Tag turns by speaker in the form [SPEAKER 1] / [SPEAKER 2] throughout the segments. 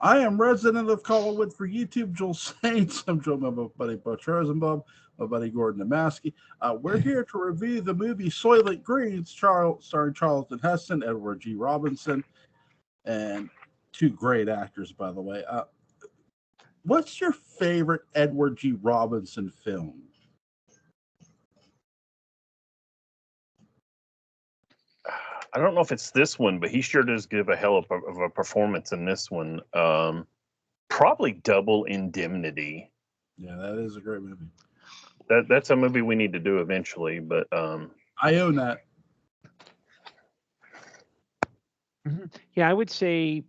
[SPEAKER 1] I am resident of Collinwood for YouTube, Joel Saints. I'm joined by my buddy Butch Rosenbalm, my buddy Gordon Dymowski. We're here to review the movie Soylent Green, starring Charlton Heston, Edward G. Robinson, and two great actors, by the way. What's your favorite Edward G. Robinson film?
[SPEAKER 2] I don't know if it's this one, but he sure does give a hell of a performance in this one. Probably Double Indemnity.
[SPEAKER 1] Yeah, that is a great movie.
[SPEAKER 2] That's a movie we need to do eventually, but
[SPEAKER 1] I own that.
[SPEAKER 3] Yeah, I would say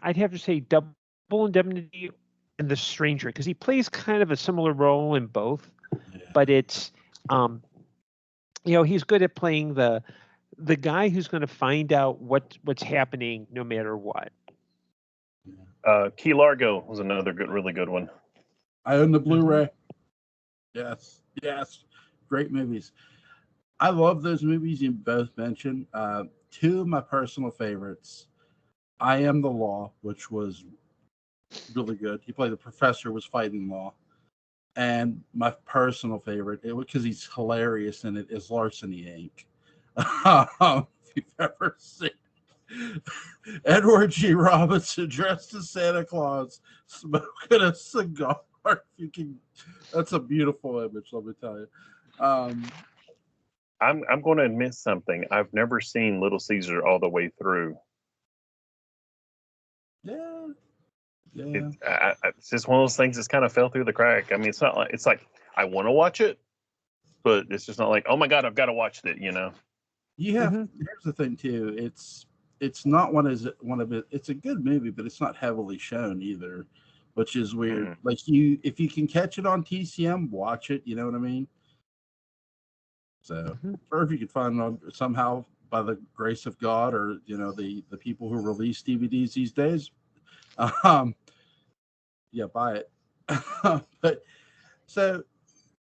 [SPEAKER 3] I'd have to say Double Indemnity and The Stranger, because he plays kind of a similar role in both, but it's he's good at playing the guy who's going to find out what's happening no matter what.
[SPEAKER 2] Key Largo was another really good one.
[SPEAKER 1] I own the Blu-ray. Yes, great movies. I love those movies you both mentioned. Two of my personal favorites, I Am the Law, which was really good. He played the professor who was fighting law. And my personal favorite, because he's hilarious in it, is Larceny Inc. If you've ever seen Edward G. Robinson dressed as Santa Claus smoking a cigar. You can, that's a beautiful image, let me tell you.
[SPEAKER 2] I'm going to admit something. I've never seen Little Caesar all the way through.
[SPEAKER 1] Yeah.
[SPEAKER 2] It's just one of those things that's kind of fell through the crack. I mean, it's like I want to watch it, but it's just not like, oh my God, I've got to watch it.
[SPEAKER 1] You have. Here's the thing too. It's not one of it. It's a good movie, but it's not heavily shown either, which is weird. Like if you can catch it on TCM, watch it. You know what I mean? So, or if you can find it on somehow by the grace of God, or the people who release DVDs these days, yeah, buy it. But so.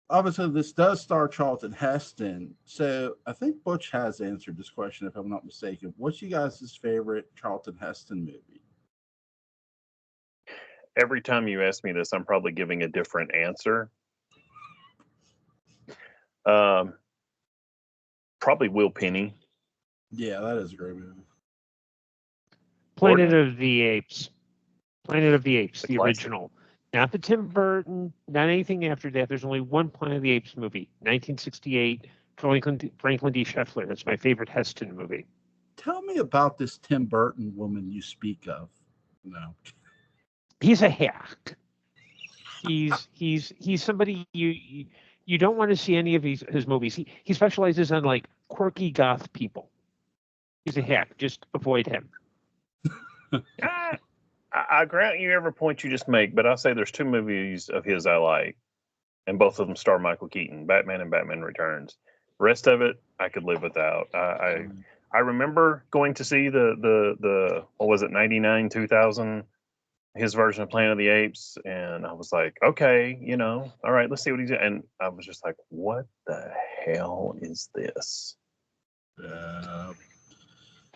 [SPEAKER 1] Obviously, this does star Charlton Heston. So I think Butch has answered this question, if I'm not mistaken. What's you guys' favorite Charlton Heston movie?
[SPEAKER 2] Every time you ask me this, I'm probably giving a different answer. Probably Will Penny.
[SPEAKER 1] Yeah, that is a great movie.
[SPEAKER 3] Planet of the Apes. Planet of the Apes, the
[SPEAKER 2] classic.
[SPEAKER 3] original. Not the Tim Burton, not anything after that. There's only one Planet of the Apes movie, 1968, Franklin D. Scheffler. That's my favorite Heston movie.
[SPEAKER 1] Tell me about this Tim Burton woman you speak of. No.
[SPEAKER 3] He's a hack. He's somebody you don't want to see any of his movies. He specializes on like quirky goth people. He's a hack. Just avoid him.
[SPEAKER 2] I grant you every point you just make, but I'll say there's two movies of his I like, and both of them star Michael Keaton, Batman and Batman Returns. The rest of it, I could live without. I remember going to see the what was it, 99, 2000, his version of Planet of the Apes, and I was like, okay, all right, let's see what he's doing. And I was just like, what the hell is this?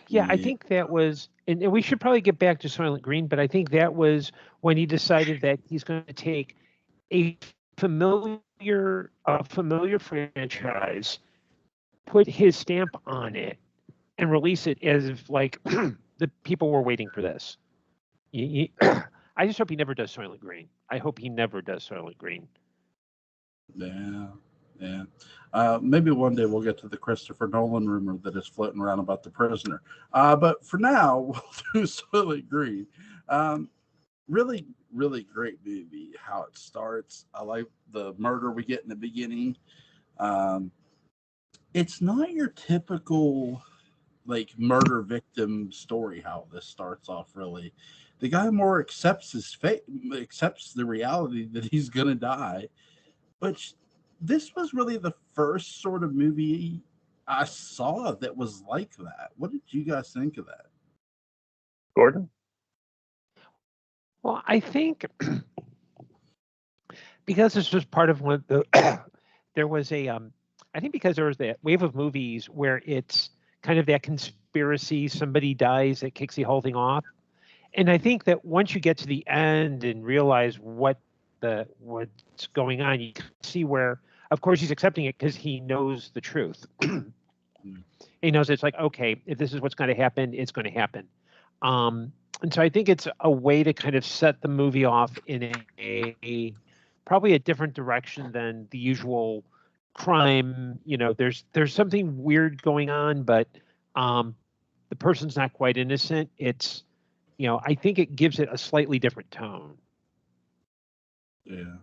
[SPEAKER 3] Yeah, I think that was, and we should probably get back to Soylent Green, but I think that was when he decided that he's going to take a familiar franchise, put his stamp on it, and release it as if like the people were waiting for this. I just hope he never does Soylent Green. I hope he never does Soylent Green.
[SPEAKER 1] Yeah. Maybe one day we'll get to the Christopher Nolan rumor that is floating around about The Prisoner. But for now, we'll do Soylent Green. Really, really great movie. How it starts. I like the murder we get in the beginning. It's not your typical like murder victim story. How this starts off, really, the guy more accepts his fate, accepts the reality that he's gonna die, which. This was really the first sort of movie I saw that was like that. What did you guys think of that?
[SPEAKER 2] Gordon?
[SPEAKER 3] Well, I think because this was part of one, there was a, I think because there was that wave of movies where it's kind of that conspiracy, somebody dies that kicks the whole thing off. And I think that once you get to the end and realize what's going on, you can see where, of course, he's accepting it because he knows the truth. He knows it's like, okay, if this is what's going to happen, it's going to happen. And so I think it's a way to kind of set the movie off in a probably a different direction than the usual crime. You know, there's something weird going on, but the person's not quite innocent. It's, you know, I think it gives it a slightly different tone.
[SPEAKER 1] Yeah.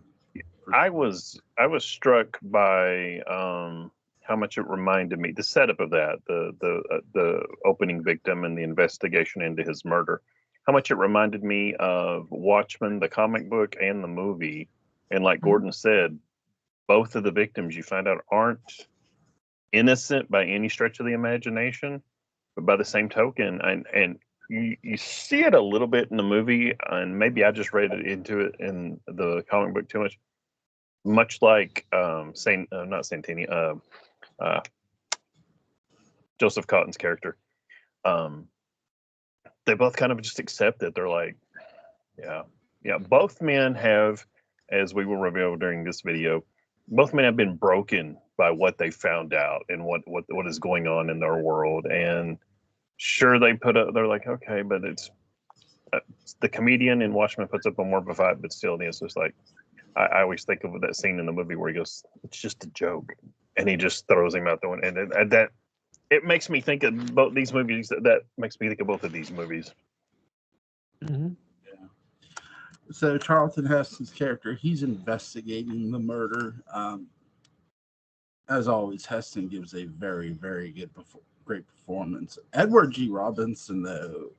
[SPEAKER 2] I was struck by how much it reminded me, the setup of that, the opening victim and the investigation into his murder, how much it reminded me of Watchmen, the comic book, and the movie. And like Gordon said, both of the victims you find out aren't innocent by any stretch of the imagination, but by the same token, and you see it a little bit in the movie, and maybe I just read it into it in the comic book too much. Much like not Santini, Joseph Cotton's character, they both kind of just accept it. They're like, yeah. Both men have, as we will reveal during this video, both men have been broken by what they found out and what is going on in their world. And sure, they're like, okay, but it's the comedian in Watchmen puts up a more of a fight, but still, it's just like, I always think of that scene in the movie where he goes, "It's just a joke," and he just throws him out the window. And that it makes me think of both these movies. That makes me think of both of these movies.
[SPEAKER 3] Mm-hmm.
[SPEAKER 1] Yeah. So Charlton Heston's character, he's investigating the murder. As always, Heston gives a very, very great performance. Edward G. Robinson, though,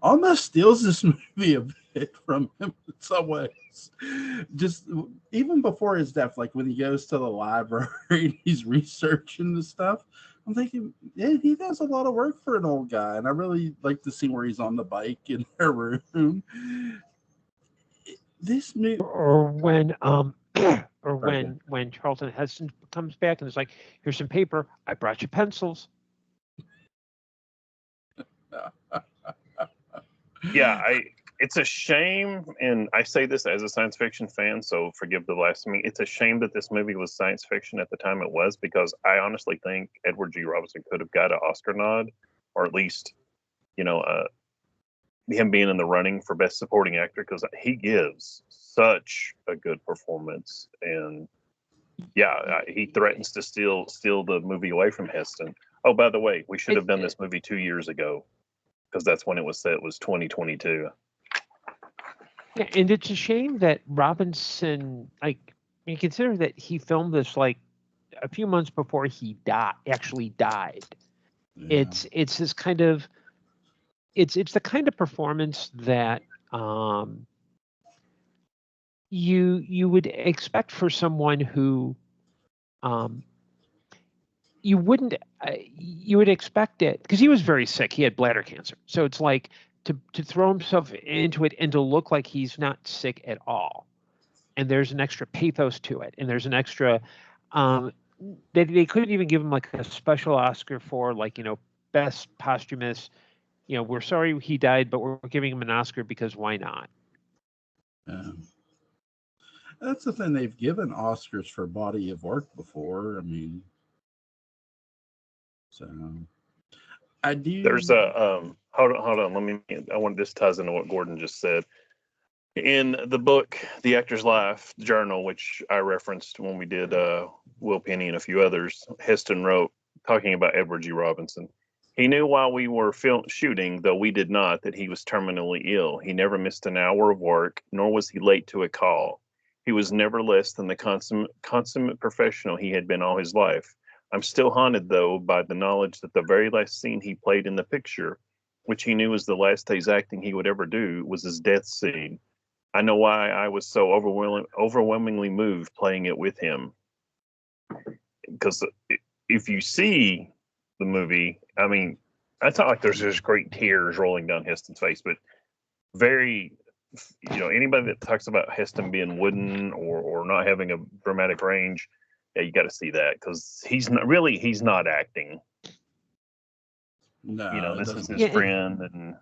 [SPEAKER 1] almost steals this movie a bit from him in some ways. Just even before his death, like when he goes to the library and he's researching the stuff, I'm thinking, yeah, he does a lot of work for an old guy. And I really like the scene where he's on the bike in their room. This movie,
[SPEAKER 3] Or when when Charlton Heston comes back and it's like, here's some paper, I brought you pencils.
[SPEAKER 2] Yeah, it's a shame, and I say this as a science fiction fan, so forgive the blasphemy. It's a shame that this movie was science fiction at the time it was, because I honestly think Edward G. Robinson could have got an Oscar nod, or at least, him being in the running for Best Supporting Actor, because he gives such a good performance. And yeah, he threatens to steal the movie away from Heston. Oh, by the way, we should have done this movie 2 years ago, because that's when it was set. It was 2022.
[SPEAKER 3] Yeah, and it's a shame that Robinson, consider that he filmed this like a few months before he actually died. Yeah. It's this kind of it's the kind of performance that you would expect for someone who you would expect it, because he was very sick. He had bladder cancer, so it's like to throw himself into it and to look like he's not sick at all. And there's an extra pathos to it, and there's an extra they couldn't even give him like a special Oscar for best posthumous. We're sorry he died, but we're giving him an Oscar because why not?
[SPEAKER 1] That's the thing. They've given Oscars for body of work before. I mean, so I do.
[SPEAKER 2] There's a hold on. I want this ties into what Gordon just said. In the book, The Actor's Life Journal, which I referenced when we did Will Penny and a few others, Heston wrote, talking about Edward G. Robinson. He knew while we were shooting, though we did not, that he was terminally ill. He never missed an hour of work, nor was he late to a call. He was never less than the consummate professional he had been all his life. I'm still haunted, though, by the knowledge that the very last scene he played in the picture, which he knew was the last day's acting he would ever do, was his death scene. I know why I was so overwhelmingly moved playing it with him. Because if you see the movie, I mean, it's not like there's just great tears rolling down Heston's face, but very, anybody that talks about Heston being wooden or not having a dramatic range, yeah, you got to see that, because he's not acting.
[SPEAKER 1] No,
[SPEAKER 2] this is his friend,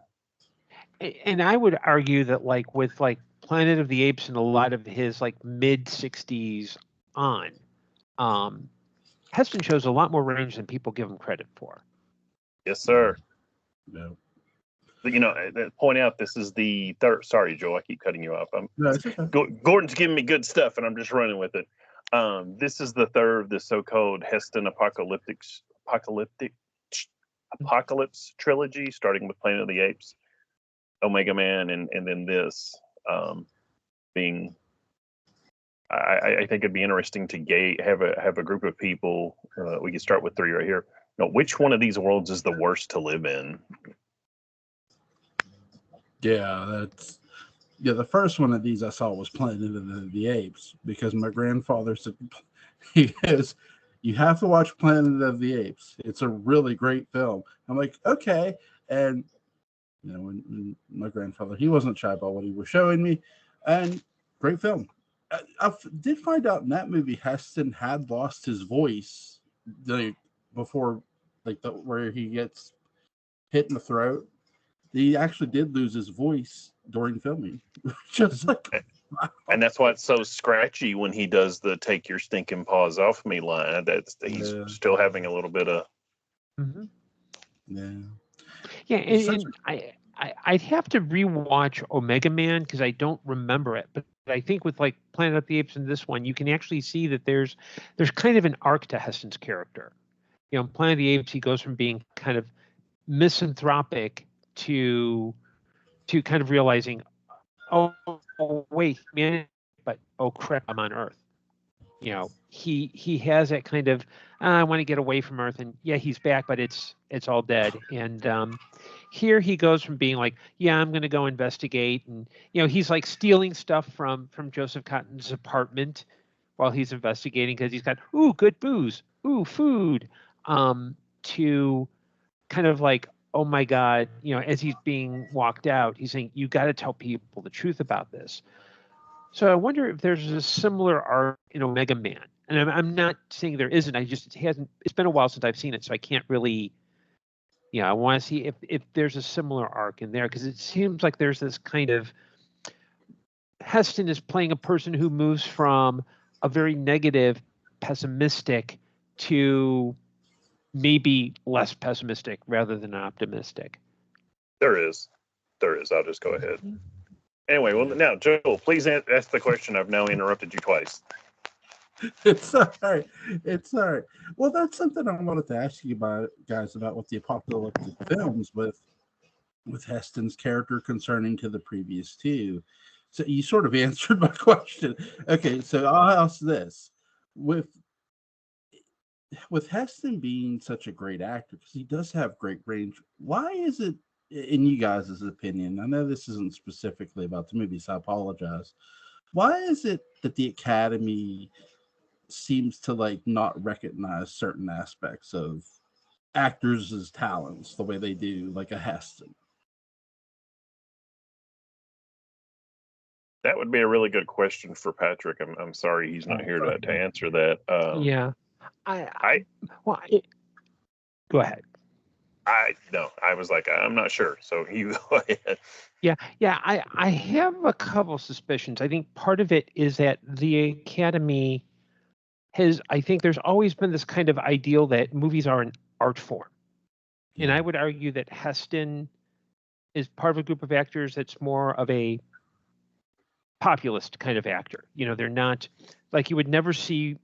[SPEAKER 3] And I would argue that like with like Planet of the Apes and a lot of his like mid 60s on, Heston shows a lot more range than people give him credit for.
[SPEAKER 2] Yes, sir.
[SPEAKER 1] No.
[SPEAKER 2] But, you know, point out this is the third. Sorry, Joe, I keep cutting you off.
[SPEAKER 1] No, it's okay.
[SPEAKER 2] Gordon's giving me good stuff, and I'm just running with it. This is the third of the so-called Heston apocalypse trilogy, starting with Planet of the Apes, Omega Man, and then this being. I think it'd be interesting to have a group of people. We can start with three right here. You know, which one of these worlds is the worst to live in?
[SPEAKER 1] Yeah, the first one of these I saw was Planet of the Apes because my grandfather said, he goes, you have to watch Planet of the Apes. It's a really great film. I'm like, okay. And, you know, when my grandfather, he wasn't shy about what he was showing me. And great film. I did find out in that movie Heston had lost his voice before, like, where he gets hit in the throat. He actually did lose his voice during filming. Just like,
[SPEAKER 2] and that's why it's so scratchy when he does the "take your stinking paws off me" line. He's still having a little bit of.
[SPEAKER 3] Mm-hmm.
[SPEAKER 1] Yeah,
[SPEAKER 3] and I'd have to rewatch Omega Man because I don't remember it, but I think with like Planet of the Apes and this one, you can actually see that there's kind of an arc to Heston's character. You know, in Planet of the Apes, he goes from being kind of misanthropic to kind of realizing, oh wait, man, but oh crap, I'm on Earth. You know, he has that kind of I want to get away from Earth, and yeah, he's back, but it's all dead. And here he goes from being like, yeah, I'm going to go investigate, and you know, he's like stealing stuff from Joseph Cotton's apartment while he's investigating because he's got good booze, food, to kind of like, oh my God, you know, as he's being walked out, he's saying, you got to tell people the truth about this. So I wonder if there's a similar arc in Omega Man. And I'm not saying there isn't. It's been a while since I've seen it, so I can't really, you know, I want to see if there's a similar arc in there because it seems like there's this kind of Heston is playing a person who moves from a very negative, pessimistic to maybe less pessimistic rather than optimistic.
[SPEAKER 2] There is. I'll just go ahead. Anyway, well, now, Joel, please ask the question. I've now interrupted you twice.
[SPEAKER 1] It's all right. Well, that's something I wanted to ask you about, guys, about with the apocalyptic films with Heston's character concerning to the previous two. So you sort of answered my question. Okay, so I'll ask this. With Heston being such a great actor, because he does have great range, why is it, in you guys' opinion, I know this isn't specifically about the movie, so I apologize. Why is it that the Academy seems to like not recognize certain aspects of actors' talents the way they do, like a Heston?
[SPEAKER 2] That would be a really good question for Patrick. I'm sorry he's not here to answer that.
[SPEAKER 3] Yeah, go ahead.
[SPEAKER 2] I was like, I'm not sure. So you go ahead.
[SPEAKER 3] Yeah. I have a couple suspicions. I think part of it is that the Academy I think there's always been this kind of ideal that movies are an art form. Yeah. And I would argue that Heston is part of a group of actors that's more of a populist kind of actor. You know, they're not like you would never see.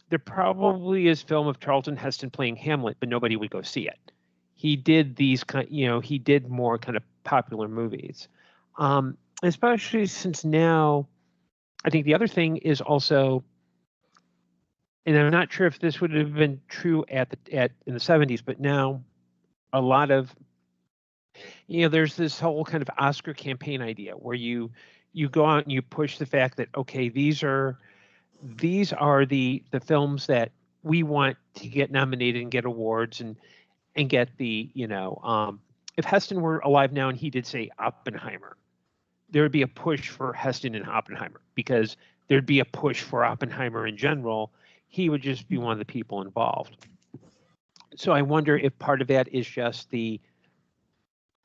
[SPEAKER 3] There probably is film of Charlton Heston playing Hamlet, but nobody would go see it. He did he did more kind of popular movies, especially since now. I think the other thing is also, and I'm not sure if this would have been true in the 70s, but now a lot of, there's this whole kind of Oscar campaign idea where you go out and you push the fact that, okay, these are the films that we want to get nominated and get awards and get the, if Heston were alive now and he did say Oppenheimer, there would be a push for Heston and Oppenheimer because there'd be a push for Oppenheimer in general. He would just be one of the people involved. So I wonder if part of that is just the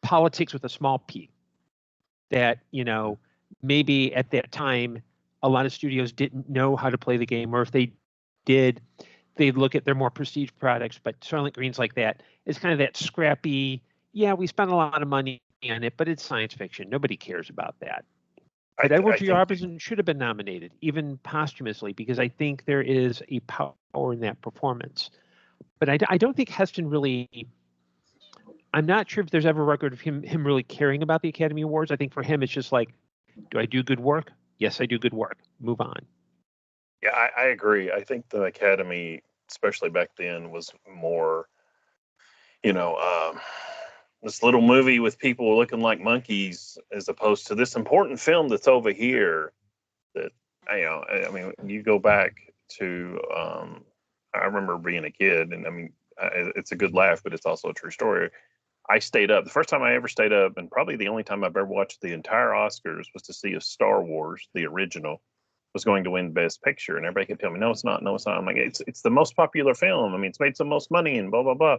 [SPEAKER 3] politics with a small p, that, maybe at that time, a lot of studios didn't know how to play the game, or if they did, they'd look at their more prestige products. But Soylent Green's like that. It's kind of that scrappy, yeah, we spent a lot of money on it, but it's science fiction. Nobody cares about that. But Edward G. Robinson should have been nominated, even posthumously, because I think there is a power in that performance. But I don't think Heston really, I'm not sure if there's ever a record of him really caring about the Academy Awards. I think for him, it's just like, do I do good work? Yes, I do good work. Move on.
[SPEAKER 2] Yeah, I agree. I think the Academy, especially back then, was more, this little movie with people looking like monkeys, as opposed to this important film that's over here. That I mean, you go back to, I remember being a kid, and I mean, it's a good laugh, but it's also a true story. I stayed up. The first time I ever stayed up, and probably the only time I've ever watched the entire Oscars, was to see if Star Wars, the original, was going to win Best Picture. And everybody kept telling me, no, it's not. No, it's not. I'm like, it's the most popular film. I mean, it's made the most money and blah, blah, blah.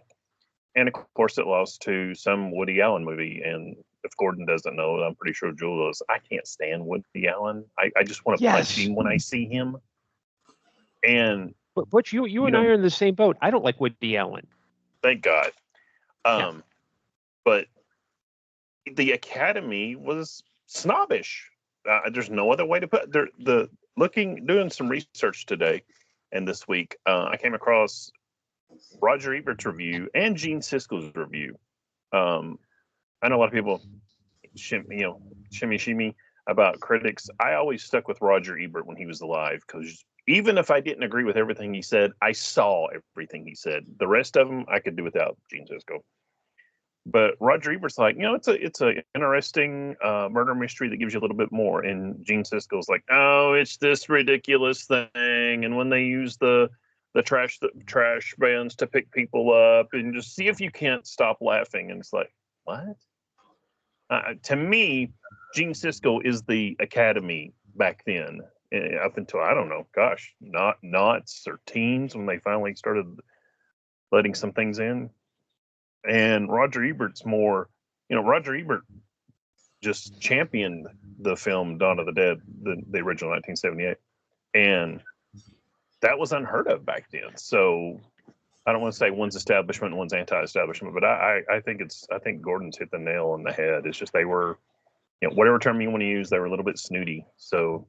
[SPEAKER 2] And of course, it lost to some Woody Allen movie. And if Gordon doesn't know, I'm pretty sure Jewel does. I can't stand Woody Allen. I just want to punch him when I see him. And
[SPEAKER 3] but you and I are in the same boat. I don't like Woody Allen.
[SPEAKER 2] Thank God. But the Academy was snobbish. There's no other way to put it. Doing some research today and this week, I came across Roger Ebert's review and Gene Siskel's review. I know a lot of people shimmy about critics. I always stuck with Roger Ebert when he was alive, because even if I didn't agree with everything he said, I saw everything he said. The rest of them I could do without Gene Siskel. But Roger Ebert's like, it's a interesting murder mystery that gives you a little bit more. And Gene Siskel's like, oh, it's this ridiculous thing. And when they use the trash bands to pick people up, and just see if you can't stop laughing. And it's like, what? To me, Gene Siskel is the Academy back then, up until, I don't know, gosh, knots or teens, when they finally started letting some things in. And Roger Ebert's more, Roger Ebert just championed the film Dawn of the Dead, the original 1978. And that was unheard of back then. So I don't want to say one's establishment and one's anti-establishment, but I think Gordon's hit the nail on the head. It's just they were, whatever term you want to use, they were a little bit snooty. So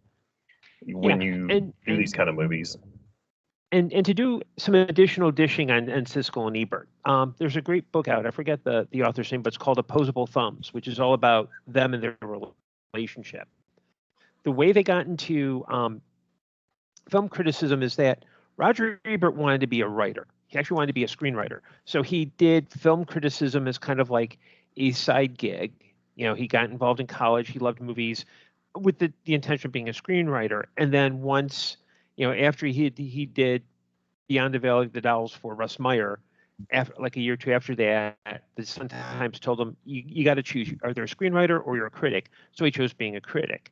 [SPEAKER 2] when you do these kind of movies.
[SPEAKER 3] And to do some additional dishing on Siskel and Ebert, there's a great book out. I forget the author's name, but it's called Opposable Thumbs, which is all about them and their relationship. The way they got into film criticism is that Roger Ebert wanted to be a writer. He actually wanted to be a screenwriter. So he did film criticism as kind of like a side gig. He got involved in college. He loved movies with the intention of being a screenwriter. And then once, after he did Beyond the Valley of the Dolls for Russ Meyer, after, like a year or two after that, the Sun-Times told him, you got to choose, either a screenwriter or you're a critic. So he chose being a critic.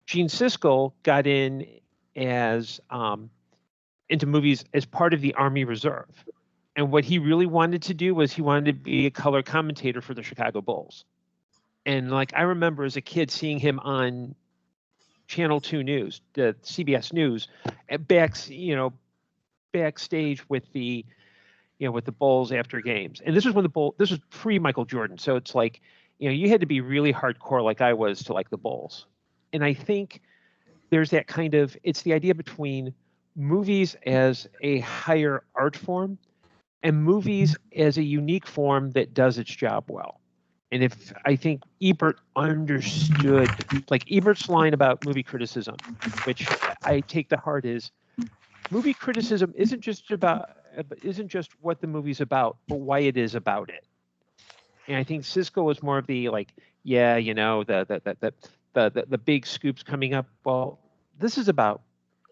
[SPEAKER 3] Gene Siskel got in as into movies as part of the Army Reserve. And what he really wanted to do was he wanted to be a color commentator for the Chicago Bulls. And like, I remember as a kid seeing him on Channel 2 News, the CBS News, backstage with the Bulls after games. And this was when this was pre-Michael Jordan. So it's like, you had to be really hardcore like I was to like the Bulls. And I think there's that kind of, it's the idea between movies as a higher art form and movies as a unique form that does its job well. And if I think Ebert understood, like Ebert's line about movie criticism, which I take to heart, is movie criticism isn't just what the movie's about, but why it is about it. And I think Siskel was more of the like, the big scoops coming up. Well, this is about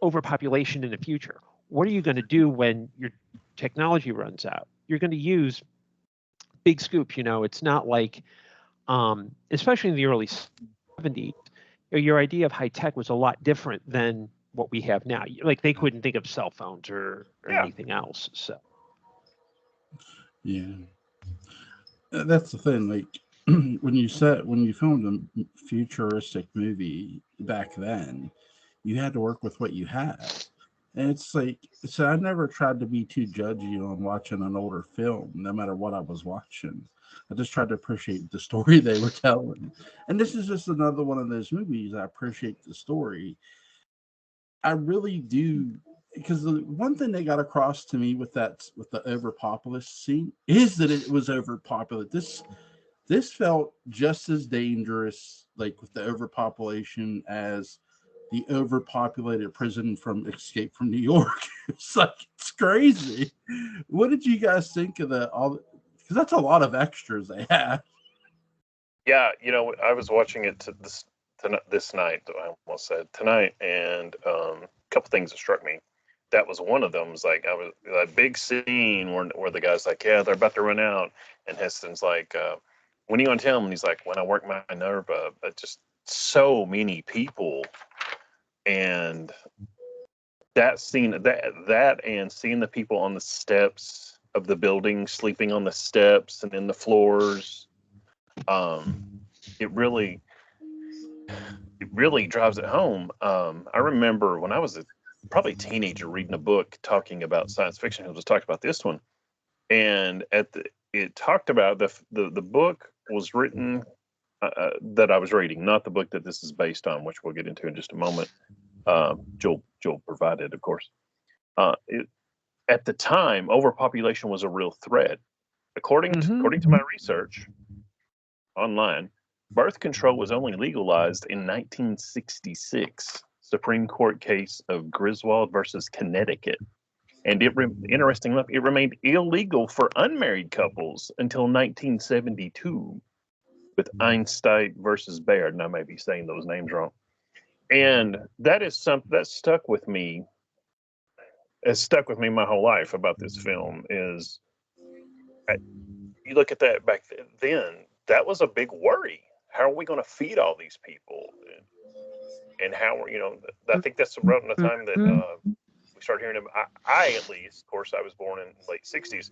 [SPEAKER 3] overpopulation in the future. What are you going to do when your technology runs out? You're going to use big scoop. It's not like, especially in the early 70s, your idea of high tech was a lot different than what we have now. Like, they couldn't think of cell phones or anything else. So
[SPEAKER 1] yeah, that's the thing. Like, when you filmed a futuristic movie back then, you had to work with what you had. And it's like, so I never tried to be too judgy on watching an older film, no matter what I was watching. I just tried to appreciate the story they were telling. And this is just another one of those movies. I appreciate the story. I really do, because the one thing they got across to me with the overpopulous scene is that it was overpopulated. This felt just as dangerous, like with the overpopulation, as the overpopulated prison from Escape from New York. It's like, it's crazy. What did you guys think of that? All because that's a lot of extras they have.
[SPEAKER 2] Yeah, I was watching it this night. I almost said tonight, and a couple things that struck me. That was one of them. Was like I was that big scene where the guy's like, yeah, they're about to run out, and Heston's like, when are you gonna tell him? And he's like, when I work my nerve up. But just so many people, and that scene, that and seeing the people on the steps of the building, sleeping on the steps and in the floors. It really drives it home. I remember when I was probably teenager reading a book talking about science fiction. It was talked about this one, and it talked about the book was written that I was reading, not the book that this is based on, which we'll get into in just a moment. Joel provided, of course. At the time, overpopulation was a real threat. According to my research online, birth control was only legalized in 1966, Supreme Court case of Griswold versus Connecticut. And interesting enough, it remained illegal for unmarried couples until 1972 with Einstein versus Baird. And I may be saying those names wrong. And that is something that stuck with me. Has stuck with me my whole life about this film is you look at that back then, that was a big worry. How are we going to feed all these people? And how, I think that's around the time that we started hearing about, I at least, of course, I was born in the late 60s,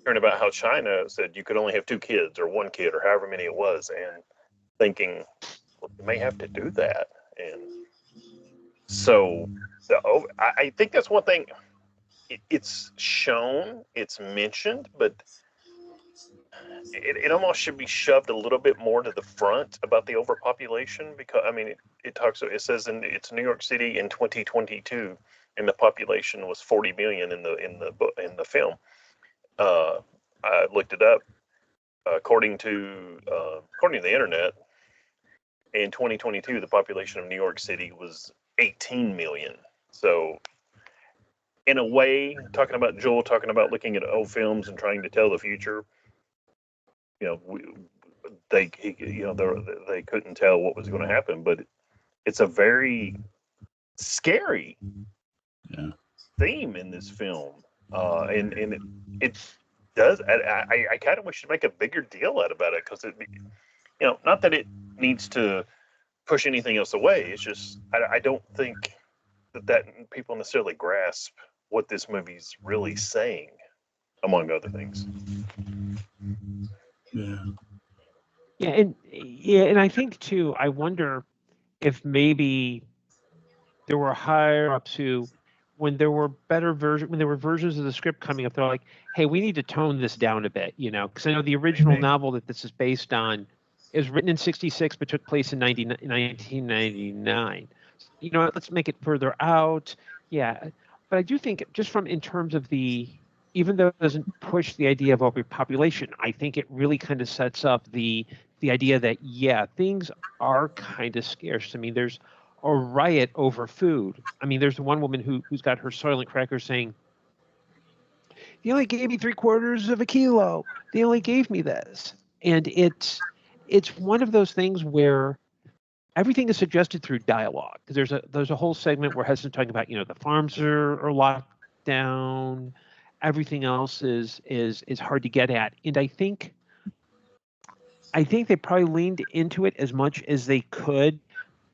[SPEAKER 2] hearing about how China said you could only have 2 kids or 1 kid or however many it was, and thinking, well, you may have to do that. And so I think that's one thing. It's shown, it's mentioned, but it almost should be shoved a little bit more to the front about the overpopulation, because I mean it says it's New York City in 2022 and the population was 40 million in the film. I looked it up. According to the internet, in 2022 the population of New York City was 18 million. So in a way, talking about looking at old films and trying to tell the future, they couldn't tell what was going to happen, but it's a very scary theme in this film, and it does. I kind of wish to make a bigger deal out about it, because not that it needs to push anything else away. It's just I don't think that people necessarily grasp what this movie's really saying, among other things.
[SPEAKER 3] And I think too, I wonder if maybe there were higher ups who, when there were versions of the script coming up, they're like, hey, we need to tone this down a bit, because I know the original novel that this is based on is written in 1966 but took place in 1999. Let's make it further out. Yeah, but I do think, just from in terms of even though it doesn't push the idea of overpopulation, I think it really kind of sets up the idea that, things are kind of scarce. I mean, there's a riot over food. I mean, there's one woman who's got her Soylent crackers saying, "They only gave me 3/4 of a kilo. They only gave me this," and it's one of those things where everything is suggested through dialogue. Because there's a whole segment where Heston's talking about, the farms are locked down, everything else is hard to get at, and I think they probably leaned into it as much as they could,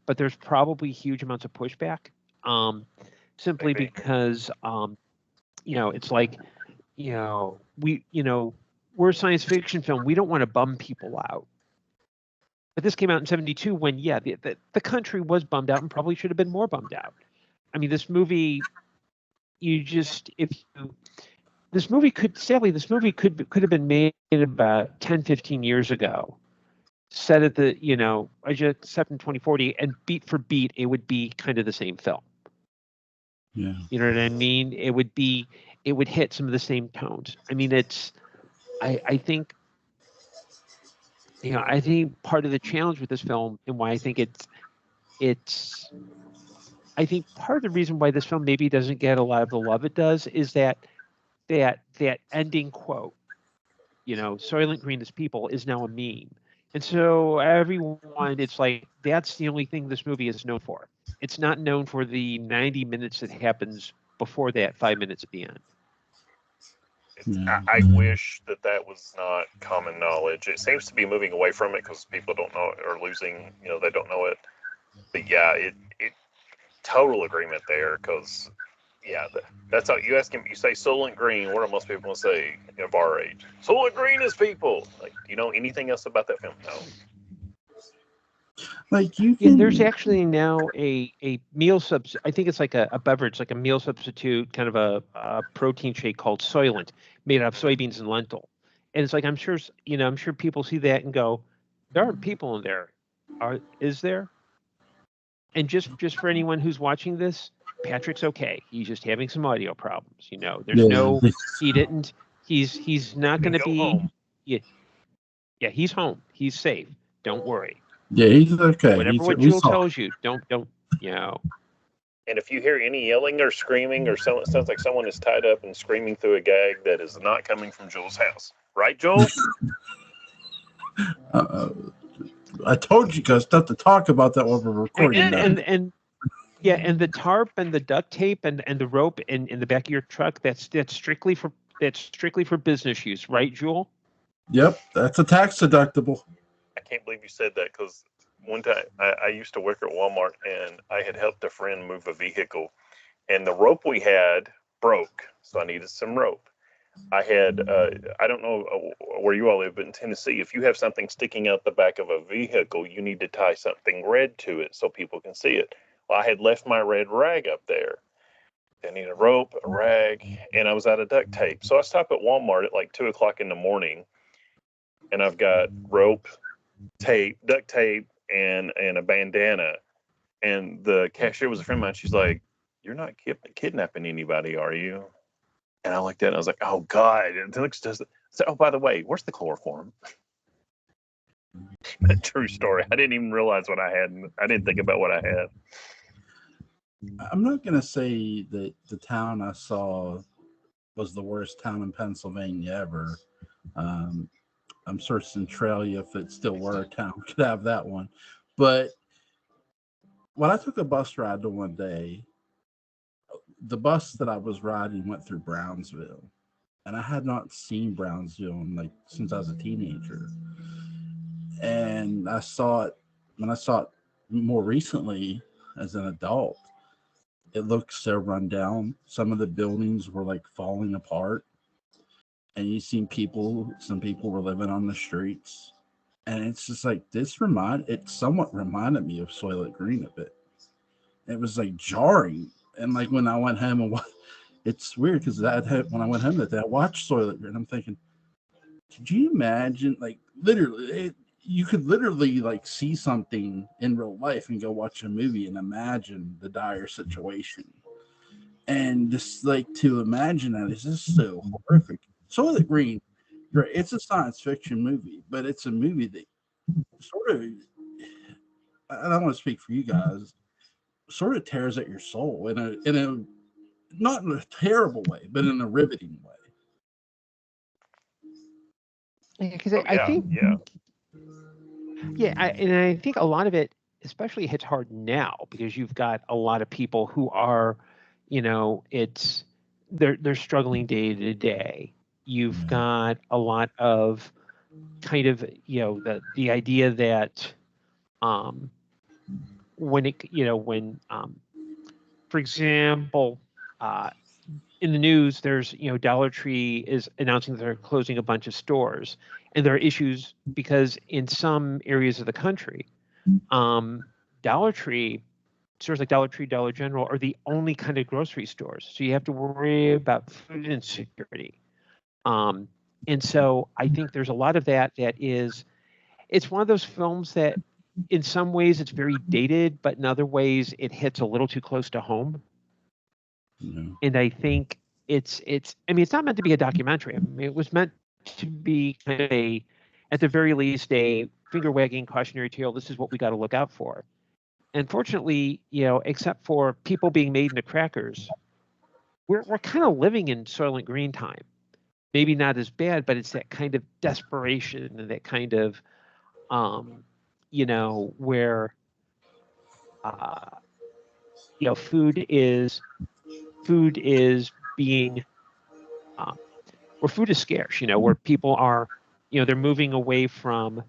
[SPEAKER 3] but there's probably huge amounts of pushback, simply because it's like, we're a science fiction film. We don't want to bum people out. But this came out in 72 when, yeah, the country was bummed out and probably should have been more bummed out. I mean, this movie, this movie could have been made about 10, 15 years ago, set at the, set in 2040, and beat for beat, it would be kind of the same film.
[SPEAKER 1] Yeah.
[SPEAKER 3] You know what I mean? It would hit some of the same tones. I mean, I think, I think part of the challenge with this film and why I think I think part of the reason why this film maybe doesn't get a lot of the love it does is that ending quote, Soylent Green is people, is now a meme. And so everyone, it's like, that's the only thing this movie is known for. It's not known for the 90 minutes that happens before that 5 minutes at the end.
[SPEAKER 2] I wish that was not common knowledge. It seems to be moving away from it because people don't know it, or losing, they don't know it. But yeah, it total agreement there, because that's how you ask him. You say Soylent Green. What are most people going to say of our age? Soylent Green is people. Like, do you know anything else about that film? No.
[SPEAKER 1] Like you can.
[SPEAKER 3] There's actually now a meal I think it's like a beverage, like a meal substitute, kind of a protein shake called Soylent, made out of soybeans and lentil. And it's like, I'm sure people see that and go, there aren't people in there. Is there? And just for anyone who's watching this, Patrick's okay. He's just having some audio problems. There's he's not going to be
[SPEAKER 2] home.
[SPEAKER 3] Yeah, he's home. He's safe. Don't worry.
[SPEAKER 1] Yeah, he's okay.
[SPEAKER 3] Whatever Jewel tells you, don't.
[SPEAKER 2] And if you hear any yelling or screaming, or it sounds like someone is tied up and screaming through a gag, that is not coming from Joel's house, right, Joel?
[SPEAKER 1] I told you guys not to talk about that while we're recording.
[SPEAKER 3] And the tarp and the duct tape and the rope in the back of your truck, that's strictly for business use, right, Jewel?
[SPEAKER 1] Yep, that's a tax deductible.
[SPEAKER 2] I can't believe you said that, because one time I used to work at Walmart, and I had helped a friend move a vehicle, and the rope we had broke, so I needed some rope. I had, I don't know where you all live, but in Tennessee, if you have something sticking out the back of a vehicle, you need to tie something red to it so people can see it. Well, I had left my red rag up there. I need a rope, a rag, and I was out of duct tape. So I stop at Walmart at like 2 o'clock in the morning, and I've got rope, tape, duct tape, and a bandana. And the cashier was a friend of mine. She's like, "You're not kidnapping anybody, are you?" And I looked at it and I was like, "Oh God." And Felix does it. So, "Oh, by the way, where's the chloroform?" True story. I didn't even realize what I had. I didn't think about what I had.
[SPEAKER 1] I'm not going to say that the town I saw was the worst town in Pennsylvania ever. I'm sure Centralia, if it still were a town, could have that one. But when I took a bus ride to one day, the bus that I was riding went through Brownsville. And I had not seen Brownsville since I was a teenager. And I saw it more recently as an adult. It looked so run down. Some of the buildings were like falling apart. And you seen some people were living on the streets. And it's just like, it somewhat reminded me of Soylent Green a bit. It was like jarring. And like when I went home it's weird because when I went home that day, I watched Soylent Green. I'm thinking, could you imagine, like, literally, you could literally like see something in real life and go watch a movie and imagine the dire situation. And just like to imagine that is just so horrific. Soylent Green, it's a science fiction movie, but it's a movie that sort of, I don't want to speak for you guys, sort of tears at your soul in a not in a terrible way, but in a riveting way.
[SPEAKER 3] Because I think, I think a lot of it, especially hits hard now because you've got a lot of people who are, they're struggling day to day. You've got a lot of kind of, the idea that, for example, in the news, there's, Dollar Tree is announcing that they're closing a bunch of stores. And there are issues because in some areas of the country, Dollar Tree, stores like Dollar Tree, Dollar General are the only kind of grocery stores. So you have to worry about food insecurity. And so I think there's a lot of that is, it's one of those films that in some ways it's very dated, but in other ways it hits a little too close to home.
[SPEAKER 1] Yeah.
[SPEAKER 3] And I think it's not meant to be a documentary. I mean, it was meant to be kind of at the very least, a finger wagging cautionary tale. This is what we got to look out for. And fortunately, except for people being made into crackers, we're kind of living in Soylent Green time. Maybe not as bad, but it's that kind of desperation and that kind of, where, food is being, where food is scarce. Where people are, they're moving away from.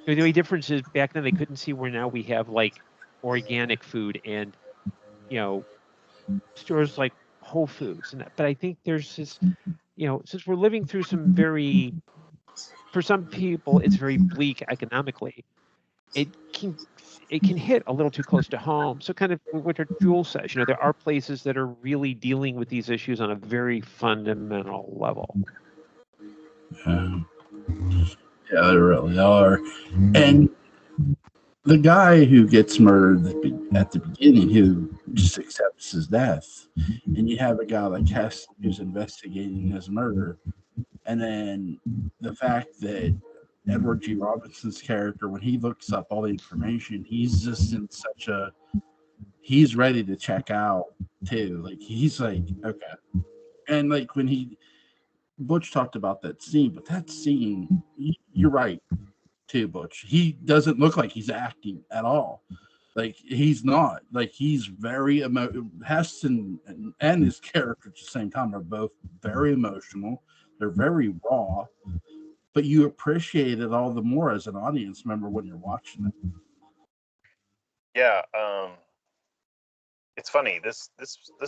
[SPEAKER 3] The only difference is back then they couldn't see, where now we have like organic food and stores like Whole Foods. But I think there's this, since we're living through some very, for some people, it's very bleak economically. It can hit a little too close to home. So kind of what Jules says, there are places that are really dealing with these issues on a very fundamental level.
[SPEAKER 1] Yeah, they really are. And the guy who gets murdered at the beginning, who just accepts his death, and you have a guy like Heston who's investigating his murder, and then the fact that Edward G. Robinson's character, when he looks up all the information, he's just in he's ready to check out too. Like, he's like, okay. And like when Butch talked about that scene, but that scene, you're right too, Butch. He doesn't look like he's acting at all. Like, he's not. Like, he's very Heston and his character at the same time are both very emotional. They're very raw, but you appreciate it all the more as an audience member when you're watching it.
[SPEAKER 2] Yeah, it's funny. This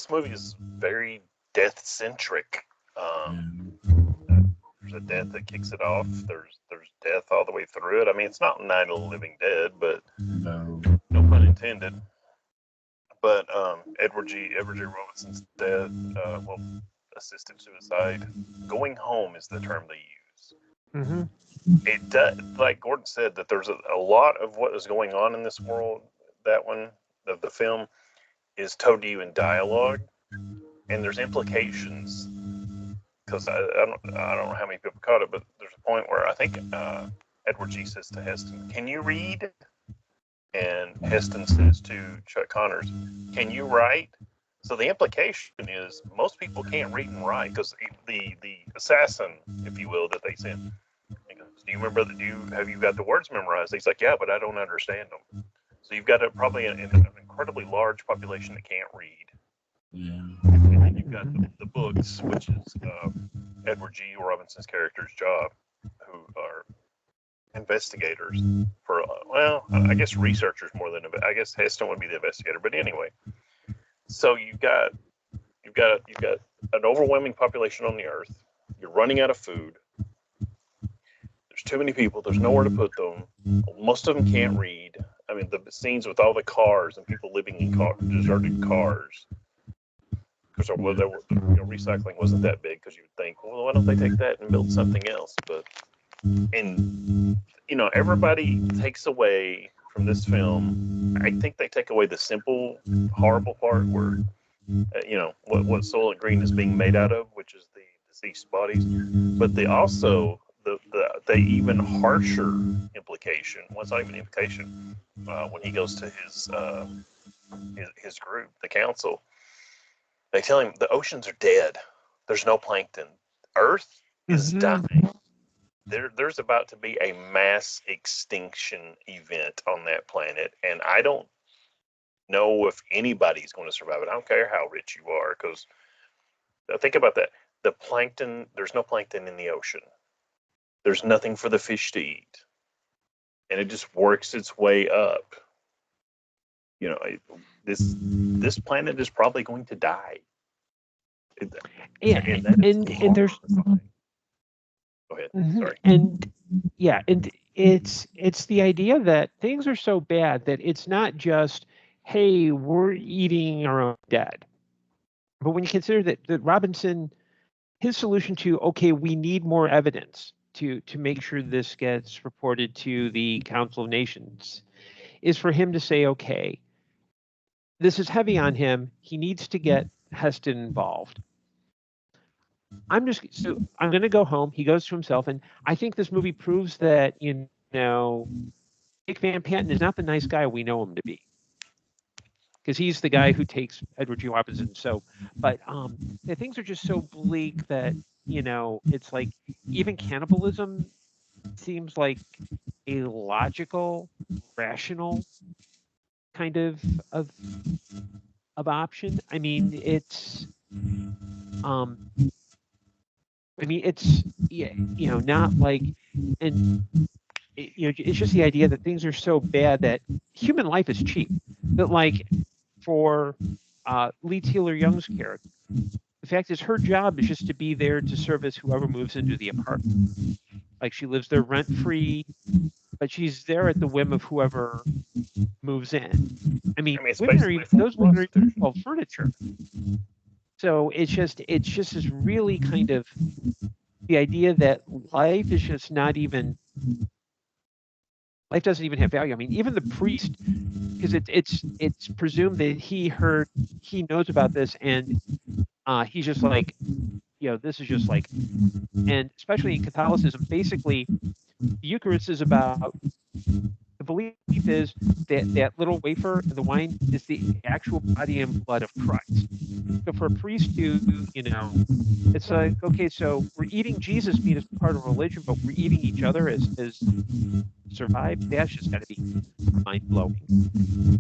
[SPEAKER 2] movie is very death centric. There's a death that kicks it off. There's death all the way through it. I mean, it's not Night of the Living Dead, but no pun intended. But Edward G. Robinson's death, assisted suicide. Going home is the term they use.
[SPEAKER 3] Mm-hmm.
[SPEAKER 2] It does, like Gordon said, that there's a lot of what is going on in this world. That one of the film is told to you in dialogue, and there's implications. Because I don't know how many people caught it, but there's a point where I think Edward G. says to Heston, "Can you read?" And Heston says to Chuck Connors, "Can you write?" So the implication is most people can't read and write, because the assassin, if you will, that they sent, he goes, "Do you remember have you got the words memorized?" He's like, "Yeah, but I don't understand them." So you've got probably an incredibly large population that can't read.
[SPEAKER 1] Yeah.
[SPEAKER 2] And then you've got the books, which is Edward G. Robinson's character's job, who are investigators for, I guess researchers more than, I guess Heston would be the investigator, but anyway. So you've got an overwhelming population on the earth. You're running out of food. There's too many people. There's nowhere to put them. Most of them can't read. I mean, the scenes with all the cars and people living in deserted cars. Because recycling wasn't that big, because you would think, well, why don't they take that and build something else? But, and, everybody takes away from this film, I think they take away the simple, horrible part where, what Soylent Green is being made out of, which is the deceased bodies. But they also, the even harsher implication, well, it's not even implication, when he goes to his group, the council, they tell him the oceans are dead. There's no plankton. Earth is dying. There's about to be a mass extinction event on that planet, and I don't know if anybody's going to survive it. I don't care how rich you are, because think about that. The plankton, there's no plankton in the ocean. There's nothing for the fish to eat, and it just works its way up. This planet is probably going to die.
[SPEAKER 3] And there's,
[SPEAKER 2] Go ahead.
[SPEAKER 3] Mhm.
[SPEAKER 2] Sorry.
[SPEAKER 3] And yeah, and it's the idea that things are so bad that it's not just, hey, we're eating our own dead. But when you consider that Robinson, his solution to, okay, we need more evidence to make sure this gets reported to the Council of Nations, is for him to say, okay, this is heavy on him. He needs to get Heston involved. I'm going to go home. He goes to himself, and I think this movie proves that Dick Van Patten is not the nice guy we know him to be, because he's the guy who takes Edward G. Robinson. So, but the things are just so bleak that it's like even cannibalism seems like a logical, rational kind of option. I mean, it's not like, and it's just the idea that things are so bad that human life is cheap. That like for Lee Taylor Young's character, the fact is her job is just to be there to service whoever moves into the apartment. Like she lives there rent free, but she's there at the whim of whoever moves in. I mean,
[SPEAKER 2] it's
[SPEAKER 3] women are
[SPEAKER 2] basically
[SPEAKER 3] even
[SPEAKER 2] full
[SPEAKER 3] those women are even
[SPEAKER 2] prostitution.
[SPEAKER 3] called furniture. So it's just this really kind of the idea that life is just not even, life doesn't even have value. I mean, even the priest, because it's presumed that he knows about this, and he's just like, this is just like, and especially in Catholicism, basically the Eucharist is about, the belief is that that little wafer and the wine is the actual body and blood of Christ. So for a priest to, it's like, okay, so we're eating Jesus meat as part of religion, but we're eating each other as survive. That's just got to be mind blowing.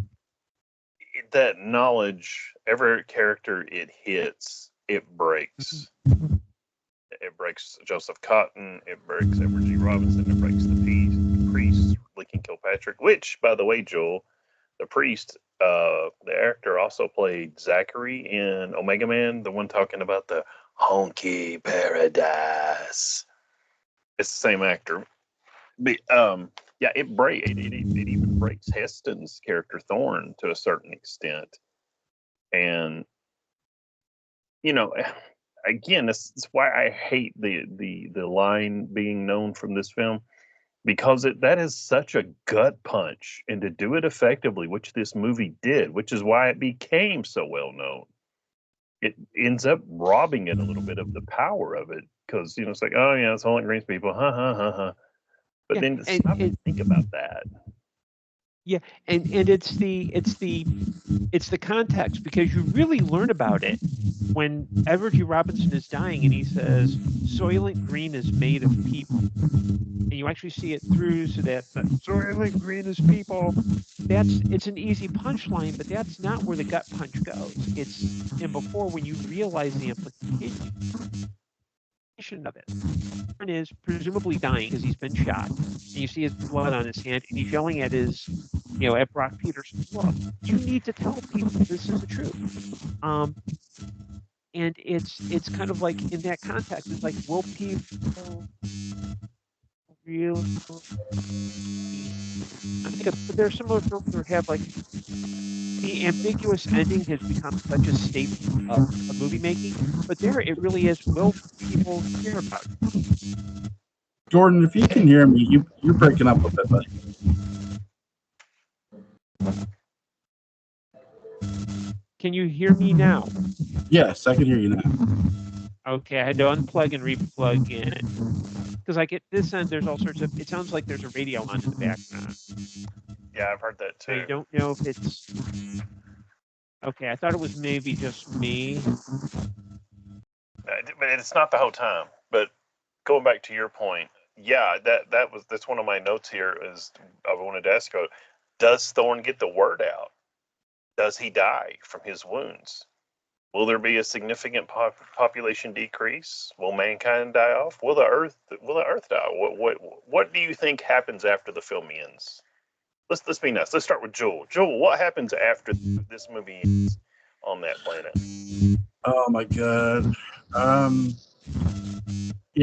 [SPEAKER 2] That knowledge, every character it hits, it breaks. It breaks Joseph Cotton. It breaks Edward G. Robinson. It breaks the priest, Lincoln Kilpatrick. Which, by the way, Joel, the priest, the actor also played Zachary in Omega Man, the one talking about the honky paradise. It's the same actor. But, yeah, it even breaks Heston's character Thorne to a certain extent, and again, that's why I hate the line being known from this film, because that is such a gut punch, and to do it effectively, which this movie did, which is why it became so well known, it ends up robbing it a little bit of the power of it, because it's like, oh yeah, it's Soylent Green's people, but then stop and think about that.
[SPEAKER 3] Yeah, and it's the context, because you really learn about it when Edward G. Robinson is dying and he says Soylent Green is made of people, and you actually see it through, so that Soylent Green is people. It's an easy punchline, but that's not where the gut punch goes. It's and before, when you realize the implication of it. Is presumably dying because he's been shot, and you see his blood on his hand, and he's yelling at at Brock Peterson, look, you need to tell people this is the truth. And it's kind of like, in that context, it's like, will people really, I think there's similar films that have like, the ambiguous ending has become such a staple of movie making, but there it really is, will people care about it?
[SPEAKER 1] Jordan, if you can hear me, you're breaking up a bit, buddy.
[SPEAKER 3] Can you hear me now?
[SPEAKER 1] Yes, I can hear you now.
[SPEAKER 3] Okay, I had to unplug and replug in, because I get this end. There's all sorts of. It sounds like there's a radio on in the background.
[SPEAKER 2] Yeah, I've heard that too.
[SPEAKER 3] I don't know if it's. Okay, I thought it was maybe just me.
[SPEAKER 2] But it's not the whole time. But going back to your point, yeah, that's one of my notes here. Is I wanted to ask you, does Thorne get the word out? Does he die from his wounds? Will there be a significant population decrease? Will mankind die off? Will the Earth die? What do you think happens after the film ends? Let's be nice. Let's start with Joel. Joel, what happens after this movie ends on that planet?
[SPEAKER 1] Oh my God.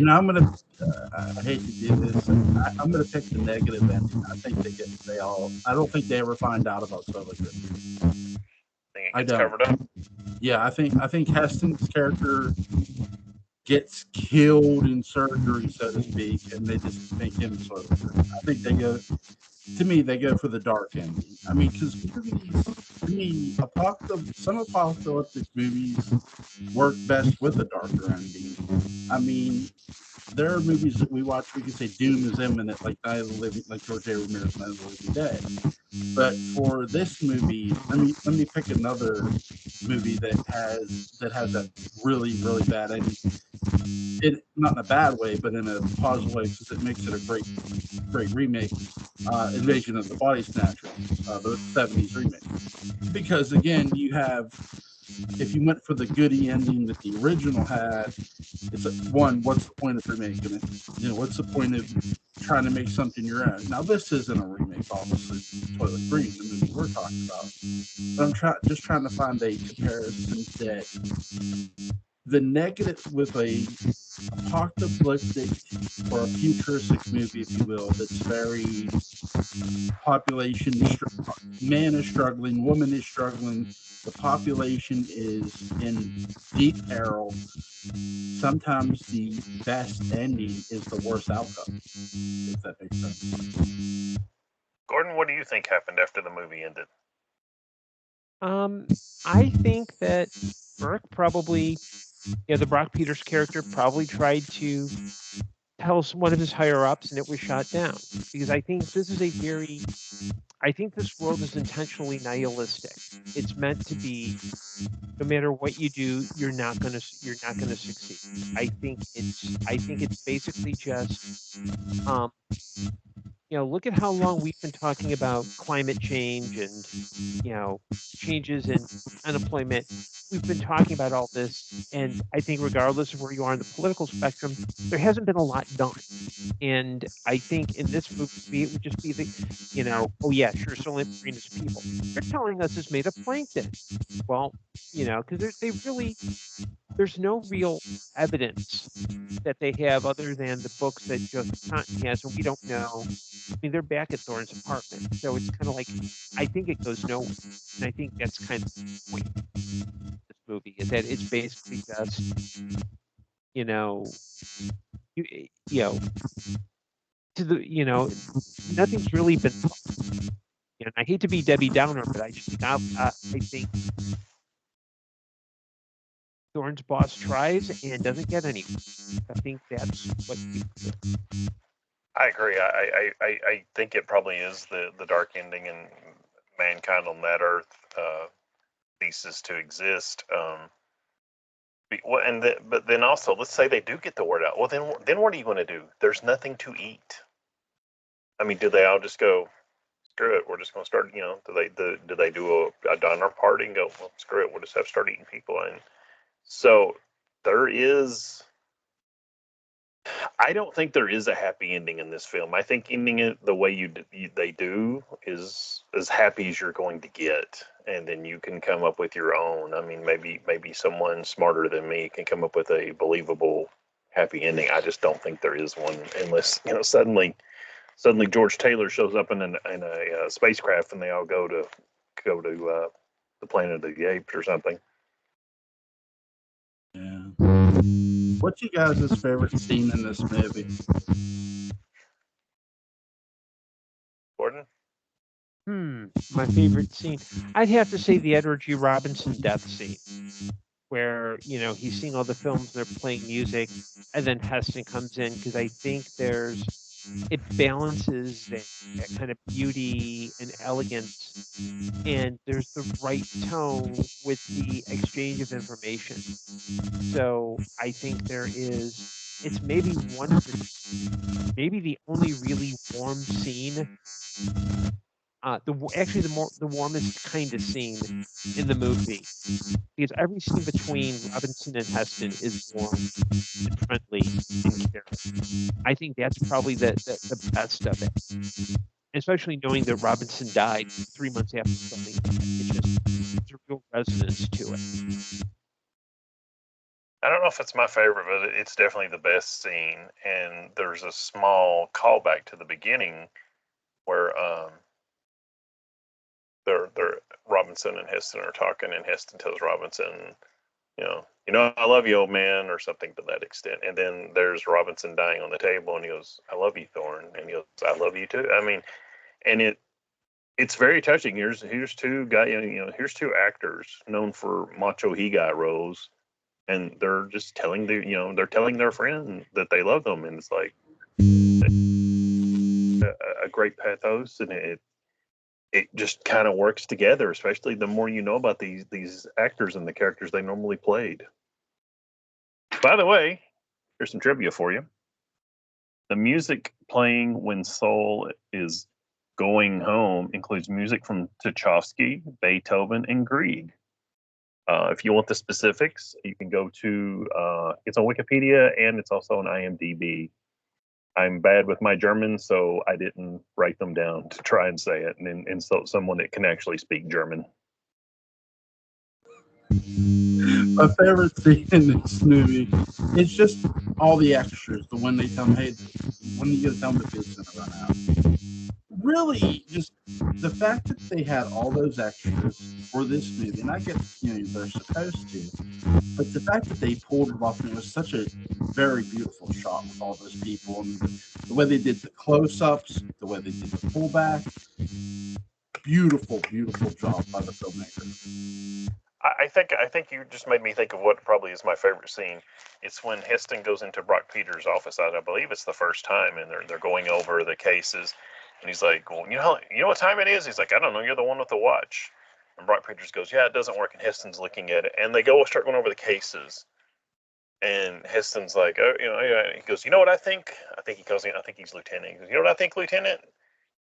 [SPEAKER 1] I'm gonna. I hate to do this. I'm gonna pick the negative ending. I think they all. I don't think they ever find out about Soylent.
[SPEAKER 2] Think it
[SPEAKER 1] I
[SPEAKER 2] gets
[SPEAKER 1] don't.
[SPEAKER 2] covered up.
[SPEAKER 1] Yeah, I think Heston's character gets killed in surgery, so to speak, and they just make him Soylent. I think they go. To me, they go for the dark ending. I mean, because movies, to me, some apocalyptic movies work best with a darker ending. I mean, there are movies that we watch. We can say doom is imminent, like Night of the Living, like George A. Romero's Night of the Living Dead. But for this movie, let me pick another movie that has a really bad ending. It not in a bad way, but in a positive way, because it makes it a great remake. Invasion of the Body Snatchers, the '70s remake. Because again, if you went for the goody ending that the original had, it's one. What's the point of remaking it? What's the point of trying to make something your own? Now, this isn't a remake, obviously. Toilet Green, the movie we're talking about. But I'm just trying to find a comparison that the negative with a apocalyptic or a futuristic movie, if you will, that's very man is struggling, woman is struggling, the population is in deep peril. Sometimes the best ending is the worst outcome, if that makes sense.
[SPEAKER 2] Gordon, what do you think happened after the movie ended?
[SPEAKER 3] I think that Burke probably, the Brock Peters character probably tried to tell one of his higher ups, and it was shot down. Because I think I think this world is intentionally nihilistic. It's meant to be, no matter what you do, you're not gonna succeed. I think it's basically just, um, look at how long we've been talking about climate change and, changes in unemployment. We've been talking about all this, and I think regardless of where you are on the political spectrum, there hasn't been a lot done. And I think in this movie, it would just be oh yeah, sure, Soylent Green is people. They're telling us it's made of plankton. Well, because there's no real evidence that they have other than the books that Joseph Conton has, and we don't know. I mean, they're back at Thorne's apartment, so it's kind of like, I think it goes nowhere, and I think that's kind of the point of this movie, is that it's basically just, you know, you know, to the, nothing's really been. And I hate to be Debbie Downer, but I just think I think Thorne's boss tries and doesn't get any. I think that's what people do.
[SPEAKER 2] I agree. I think it probably is the dark ending and mankind on that earth ceases to exist. But then also, let's say they do get the word out. Well, then what are you going to do? There's nothing to eat. I mean, do they all just go, screw it, we're just going to start? Do they do a diner party and go, well, screw it, we'll just have to start eating people? And so there is. I don't think there is a happy ending in this film. I think ending it the way they do is as happy as you're going to get, and then you can come up with your own. I mean, maybe someone smarter than me can come up with a believable happy ending. I just don't think there is one, unless suddenly George Taylor shows up in a spacecraft and they all go to the Planet of the Apes or something.
[SPEAKER 1] Yeah. What's you guys' favorite scene in this movie?
[SPEAKER 2] Gordon?
[SPEAKER 3] My favorite scene. I'd have to say the Edward G. Robinson death scene, where he's seeing all the films, they're playing music, and then Heston comes in, because I think it balances that kind of beauty and elegance, and there's the right tone with the exchange of information. So I think it's maybe maybe the only really warm scene. The warmest kind of scene in the movie, because every scene between Robinson and Heston is warm and friendly and caring. I think that's probably the best of it, especially knowing that Robinson died 3 months after filming. It's a real resonance to it.
[SPEAKER 2] I don't know if it's my favorite, but it's definitely the best scene. And there's a small callback to the beginning where they're Robinson and Heston are talking, and Heston tells Robinson, I love you, old man, or something to that extent. And then there's Robinson dying on the table, and he goes, I love you, Thorne, and he goes, I love you too. I mean, and it's very touching. Here's two guys, here's two actors known for macho he guy roles, and they're just telling they're telling their friend that they love them, and it's like a great pathos, and it just kind of works together, especially the more you know about these actors and the characters they normally played. By the way, here's some trivia for you. The music playing when Soul is going home includes music from Tchaikovsky, Beethoven, and Grieg. If you want the specifics, you can go to it's on Wikipedia and it's also on IMDb. I'm bad with my German, so I didn't write them down to try and say it, and so someone that can actually speak German.
[SPEAKER 1] My favorite scene in this movie is just all the extras. The when they tell them, hey, when are you going to tell them the food's going to run out? Really, just the fact that they had all those extras for this movie, and I get, they're supposed to, but the fact that they pulled it off, and it was such a very beautiful shot with all those people, and the way they did the close-ups, the way they did the pullback, beautiful, beautiful job by the filmmaker.
[SPEAKER 2] I think you just made me think of what probably is my favorite scene. It's when Heston goes into Brock Peters' office. I believe it's the first time, and they're going over the cases, and he's like, "Well, you know what time it is?" He's like, "I don't know. You're the one with the watch." And Brock Peters goes, "Yeah, it doesn't work." And Heston's looking at it, and they start going over the cases, and Heston's like, "Oh, yeah." He goes, "You know what I think?" I think he calls him. I think he's Lieutenant. He goes, "You know what I think, Lieutenant?"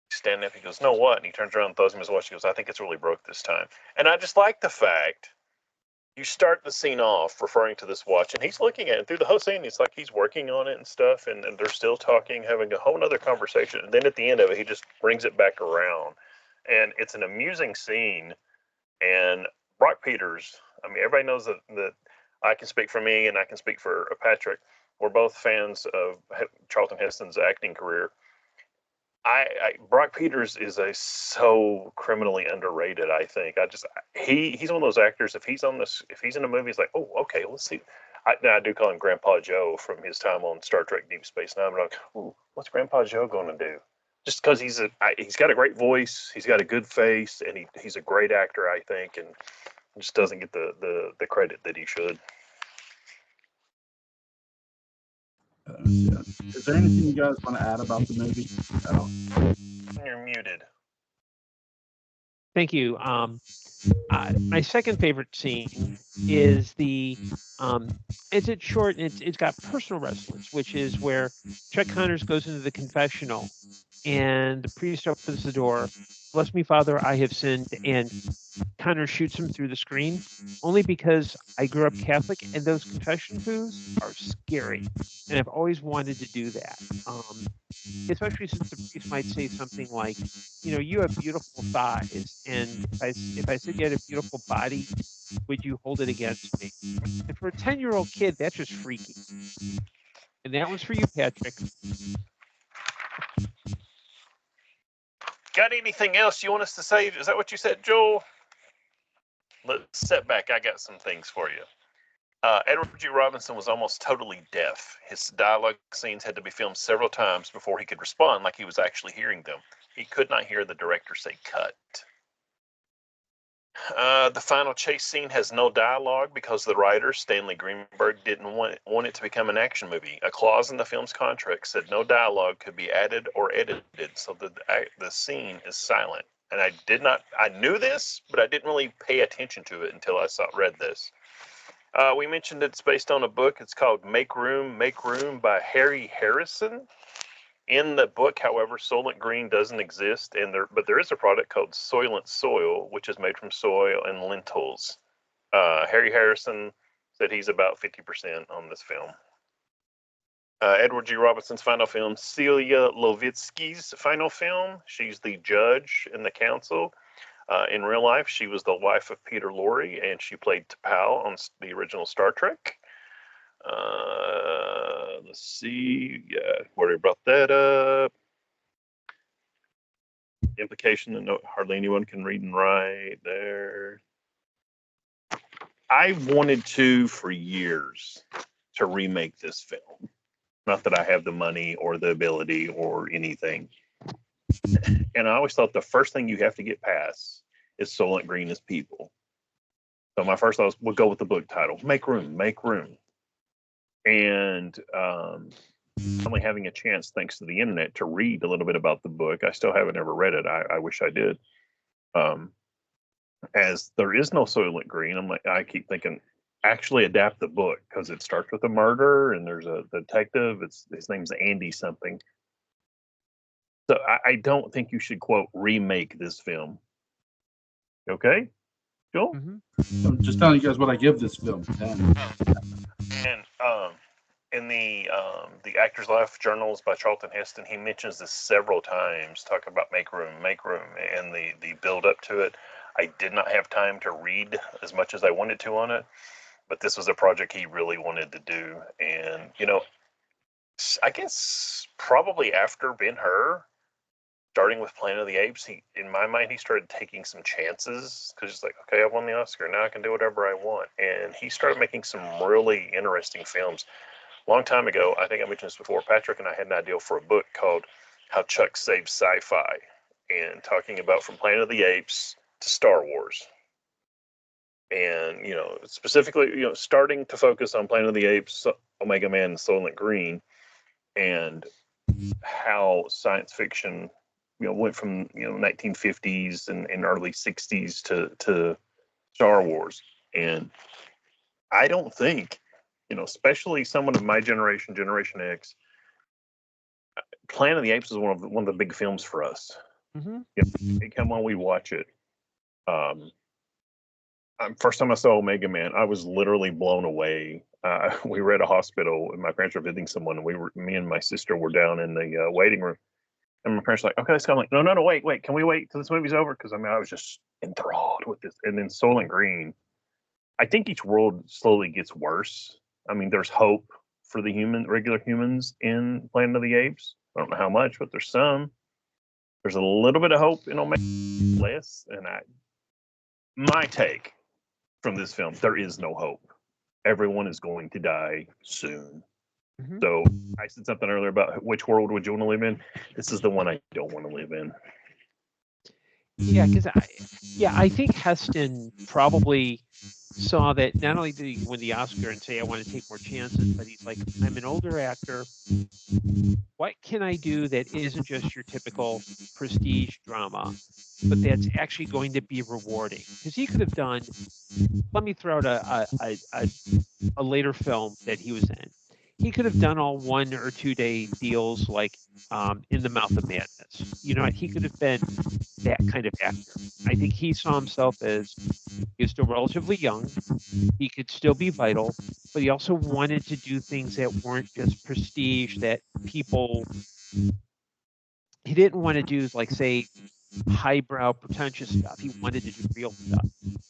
[SPEAKER 2] He's standing up. He goes, "No, what?" And he turns around and throws him his watch. He goes, "I think it's really broke this time." And I just like the fact. You start the scene off referring to this watch, and he's looking at it through the whole scene. It's like he's working on it and stuff, and they're still talking, having a whole other conversation. And then at the end of it, he just brings it back around, and it's an amusing scene. And Brock Peters, I mean, everybody knows that I can speak for me, and I can speak for Patrick. We're both fans of Charlton Heston's acting career. Brock Peters is so criminally underrated. I think he's one of those actors. If he's in a movie, it's like, oh, okay, let's see. I do call him Grandpa Joe from his time on Star Trek Deep Space Nine. I'm like, ooh, what's Grandpa Joe going to do? Just because he's got a great voice, he's got a good face, and he's a great actor, I think, and just doesn't get the credit that he should.
[SPEAKER 1] Is there anything you guys want to add about the movie at all?
[SPEAKER 2] You're muted.
[SPEAKER 3] Thank you. My second favorite scene is it's short and it's got personal resonance, which is where Chuck Connors goes into the confessional and the priest opens the door. Bless me, Father, I have sinned, and Connors shoots him through the screen. Only because I grew up Catholic, and those confession booths are scary, and I've always wanted to do that. Especially since the priest might say something like, you have beautiful thighs, and if I said you had a beautiful body, would you hold it against me? And for a 10-year-old kid, that's just freaky. And that one's for you, Patrick.
[SPEAKER 2] Got anything else you want us to say? Is that what you said, Joel? Let's step back. I got some things for you. Edward G. Robinson was almost totally deaf. His dialogue scenes had to be filmed several times before he could respond like he was actually hearing them. He could not hear the director say cut. The final chase scene has no dialogue because the writer, Stanley Greenberg, didn't want it to become an action movie. A clause in the film's contract said no dialogue could be added or edited, so the scene is silent. And I knew this, but I didn't really pay attention to it until I read this. We mentioned it's based on a book. It's called Make Room by Harry Harrison. In the book, however, Soylent Green doesn't exist, but there is a product called Soylent Soil, which is made from soy and lentils. Harry Harrison said he's about 50% on this film. Edward G. Robinson's final film, Celia Lovitsky's final film. She's the judge in the council. In real life, she was the wife of Peter Lorre, and she played T'Pau on the original Star Trek. Let's see. Yeah, already brought that up. Implication that hardly anyone can read and write there. I wanted to for years to remake this film. Not that I have the money or the ability or anything. And I always thought the first thing you have to get past is Soylent Green as people. So my first thought was, we'll go with the book title, Make Room, Make Room. And only having a chance, thanks to the internet, to read a little bit about the book. I still haven't ever read it. I wish I did. As there is no Soylent Green, I keep thinking, actually adapt the book, because it starts with a murder and there's a detective. His name's Andy something. So I don't think you should, quote, remake this film. Okay, Joel?
[SPEAKER 3] Mm-hmm.
[SPEAKER 1] I'm just telling you guys what I give this film. 10.
[SPEAKER 2] And in the Actor's Life Journals by Charlton Heston, he mentions this several times, talking about make room, and the build up to it. I did not have time to read as much as I wanted to on it, but this was a project he really wanted to do. And, I guess probably after Ben-Hur, starting with Planet of the Apes, in my mind, he started taking some chances, because it's like, okay, I won the Oscar, now I can do whatever I want. And he started making some really interesting films. Long time ago, I think I mentioned this before, Patrick and I had an idea for a book called How Chuck Saved Sci-Fi, and talking about from Planet of the Apes to Star Wars. And, specifically, starting to focus on Planet of the Apes, Omega Man, and Soylent Green, and how science fiction, went from, 1950s and early 60s to Star Wars. And I don't think, especially someone of my generation, Generation X, Planet of the Apes is one of the big films for us.
[SPEAKER 3] Mm-hmm.
[SPEAKER 2] Come on, we watch it. First time I saw Omega Man, I was literally blown away. We were at a hospital, and my parents were visiting someone, and me and my sister were down in the waiting room. And my parents were like, okay, let's go. I'm like, no, wait. Can we wait till this movie's over? Because, I was just enthralled with this. And then Soylent Green, I think each world slowly gets worse. There's hope for the regular humans in Planet of the Apes. I don't know how much, but there's some. There's a little bit of hope in Omega, less. And my take from this film, there is no hope. Everyone is going to die soon. Mm-hmm. So I said something earlier about which world would you want to live in. This is the one I don't want to live in.
[SPEAKER 3] Yeah, because I think Heston probably saw that not only did he win the Oscar and say, I want to take more chances, but he's like, I'm an older actor. What can I do that isn't just your typical prestige drama, but that's actually going to be rewarding? Because he could have done, let me throw out a later film that he was in. He could have done all 1 or 2 day deals like In the Mouth of Madness. He could have been that kind of actor. I think he saw himself as he was still relatively young. He could still be vital, but he also wanted to do things that weren't just prestige, that people, he didn't want to do, like, say, highbrow, pretentious stuff. He wanted to do real stuff.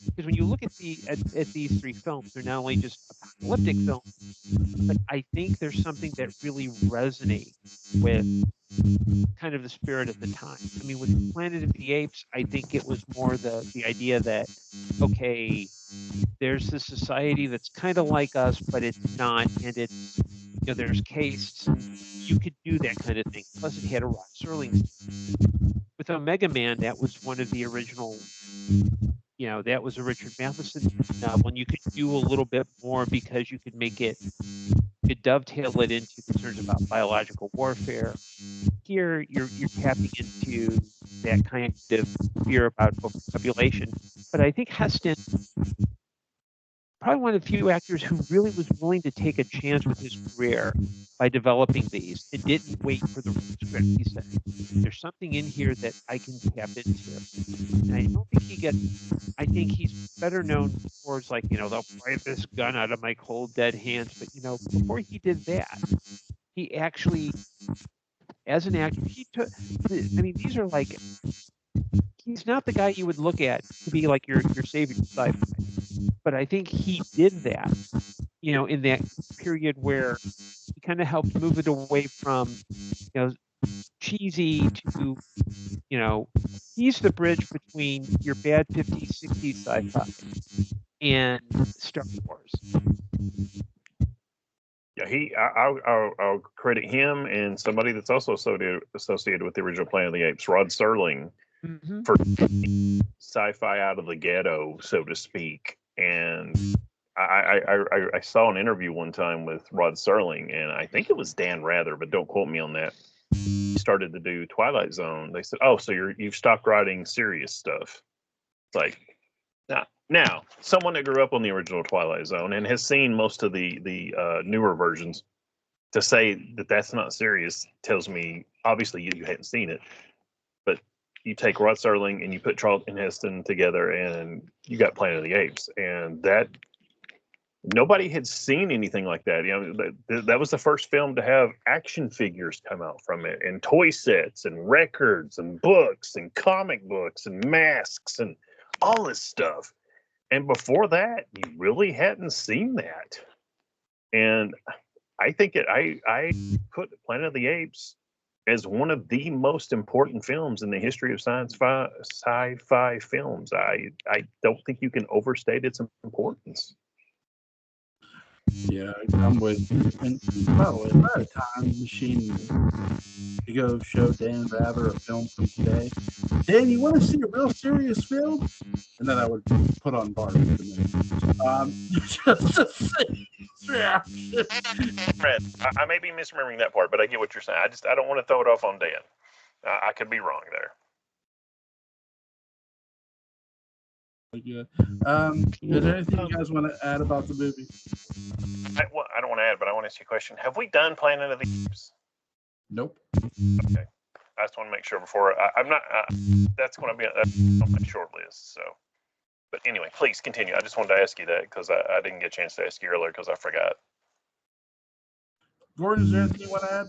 [SPEAKER 3] Because when you look at these 3 films, they're not only just apocalyptic films, but I think there's something that really resonates with kind of the spirit of the time. With Planet of the Apes, I think it was more the idea that, okay, there's this society that's kind of like us, but it's not, and it's, there's castes, and you could do that kind of thing. Plus, it had a Rod Serling. With Omega Man, that was one of the original, that was a Richard Matheson novel, and you could do a little bit more because you could make it, dovetail it into concerns about biological warfare. Here, you're tapping into that kind of fear about population. But I think Heston, probably one of the few actors who really was willing to take a chance with his career by developing these, and didn't wait for the right script. He said, there's something in here that I can tap into. And I don't think I think he's better known towards, like, they'll pry this gun out of my cold, dead hands. But, before he did that, he actually, as an actor, he took, these are like, he's not the guy you would look at to be like your savior sci-fi. But I think he did that in that period where he kind of helped move it away from, cheesy to, he's the bridge between your bad 50s, 60s sci-fi and Star Wars.
[SPEAKER 2] Yeah, I'll credit him and somebody that's also associated with the original Planet of the Apes, Rod Serling, for sci-fi out of the ghetto, so to speak. And I saw an interview one time with Rod Serling, and I think it was Dan Rather, but don't quote me on that. He started to do Twilight Zone. They said, "Oh, so you've stopped writing serious stuff?" It's like, now someone that grew up on the original Twilight Zone and has seen most of the newer versions, to say that that's not serious tells me obviously you hadn't seen it. But you take Rod Serling and you put Charlton Heston together, and you got Planet of the Apes, and that nobody had seen anything like that. That was the first film to have action figures come out from it, and toy sets, and records, and books, and comic books, and masks, and all this stuff. And before that, you really hadn't seen that. And I think I put Planet of the Apes as one of the most important films in the history of sci-fi films. I don't think you can overstate its importance.
[SPEAKER 1] Yeah, I'm with you. And by the way, if I had a time machine to go show Dan Rather a film from today, Dan, you want to see a real serious film? And then I would put on Barbie. Just to see his reaction.
[SPEAKER 2] Fred, I may be misremembering that part, but I get what you're saying. I don't want to throw it off on Dan. I could be wrong there.
[SPEAKER 1] Yeah. Is there anything you guys want to add about the movie?
[SPEAKER 2] I don't want to add, but I want to ask you a question. Have we done Planet of the Apes?
[SPEAKER 1] Nope.
[SPEAKER 2] Okay. I just want to make sure before I'm not. That's going to be on my short list. So, but anyway, please continue. I just wanted to ask you that because I didn't get a chance to ask you earlier because I forgot.
[SPEAKER 1] Gordon, is there anything you want to add?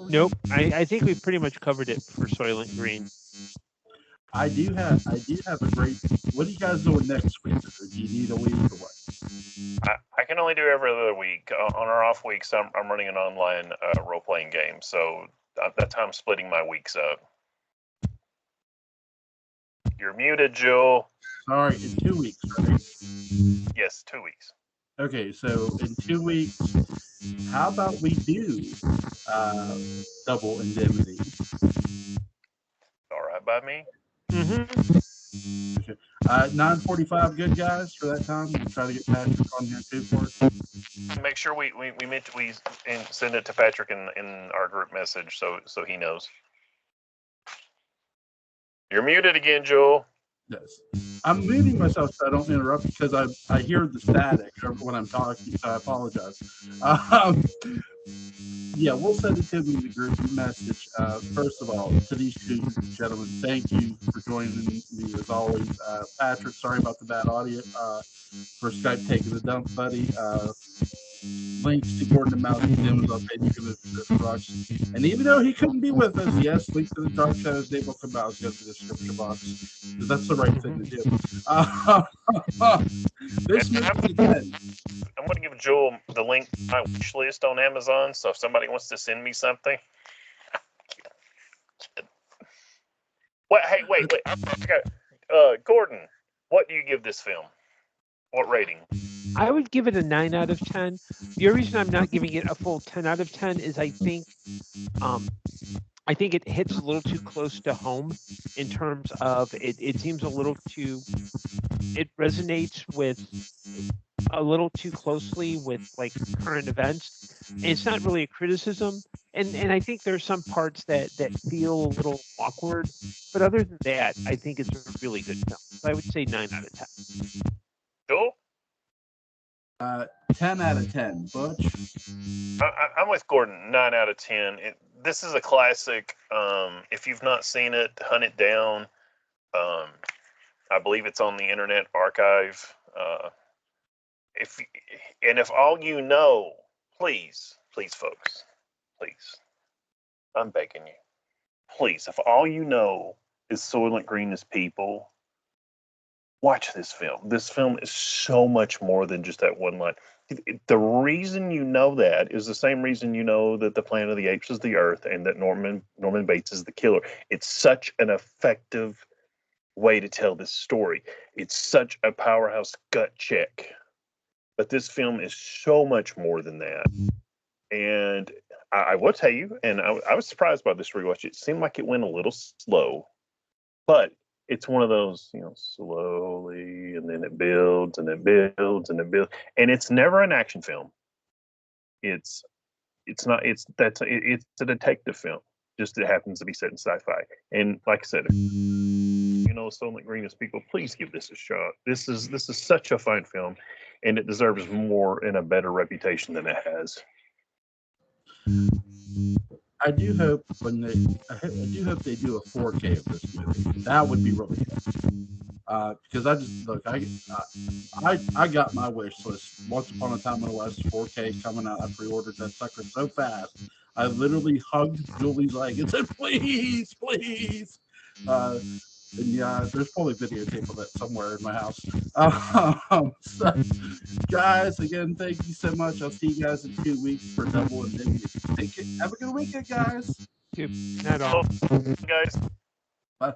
[SPEAKER 3] Nope. I think we've pretty much covered it for Soylent Green.
[SPEAKER 1] I do have a great. What are you guys doing next week? Do you need a week or what?
[SPEAKER 2] I can only do every other week. On our off weeks, I'm running an online role playing game, so that's how I'm splitting my weeks up. You're muted, Joel.
[SPEAKER 1] Sorry, in 2 weeks, right?
[SPEAKER 2] Yes, 2 weeks.
[SPEAKER 1] Okay, so in 2 weeks, how about we do double indemnity?
[SPEAKER 2] All right by me.
[SPEAKER 3] Mm-hmm.
[SPEAKER 1] Okay. 9:45, good guys for that time. We'll try to get Patrick on here too for it.
[SPEAKER 2] Make sure we send it to Patrick in our group message so he knows. You're muted again, Joel.
[SPEAKER 1] Yes. I'm muting myself so I don't interrupt because I hear the static when I'm talking, so I apologize. Yeah, we'll send it to him in the group message. First of all, to these two gentlemen, thank you for joining me as always. Patrick, sorry about the bad audio for Skype taking the dump, buddy. Links to Gordon Dymowski, Dim's up in the box. And even though he couldn't be with us, yes, link to the Dark Shadows Dave Dymowski in the description box. Because that's the right thing to do. This movie again.
[SPEAKER 2] I'm going to give Joel the link to my wish list on Amazon, so if somebody wants to send me something. Wait. Gordon, what do you give this film? What rating?
[SPEAKER 3] I would give it a 9 out of 10. The only reason I'm not giving it a full 10 out of 10 is I think it hits a little too close to home in terms of it seems a little too, it resonates with a little too closely with like current events. And it's not really a criticism. And I think there's some parts that feel a little awkward. But other than that, I think it's a really good film. So I would say 9 out of 10.
[SPEAKER 2] Joel?
[SPEAKER 1] 10 out of 10. Butch?
[SPEAKER 2] I'm with Gordon. 9 out of 10. This is a classic. If you've not seen it, hunt it down. I believe it's on the Internet Archive. If all you know, please, folks, please, I'm begging you, please, if all you know is Soylent Green is people, watch this film. This film is so much more than just that one line. The reason you know that is the same reason you know that the Planet of the Apes is the Earth and that Norman Bates is the killer. It's such an effective way to tell this story. It's such a powerhouse gut check. But this film is so much more than that. And I will tell you, and I was surprised by this rewatch. It seemed like it went a little slow, but it's one of those, slowly, and then it builds and it builds and it builds, and it's never an action film. It's not. It's a detective film. Just it happens to be set in sci-fi. And like I said, Soylent Green people, please give this a shot. This is such a fine film, and it deserves more and a better reputation than it has.
[SPEAKER 1] I do hope they do a 4K of this movie. That would be really good. Because I got my wish list. Once Upon a Time in the West 4K coming out. I pre-ordered that sucker so fast. I literally hugged Julie's leg and said, "Please, please." And yeah, there's probably videotape of that somewhere in my house. So, guys, again, thank you so much. I'll see you guys in 2 weeks for Double Indemnity. Have a good weekend, guys.
[SPEAKER 3] Not all.
[SPEAKER 2] Guys.
[SPEAKER 1] Bye.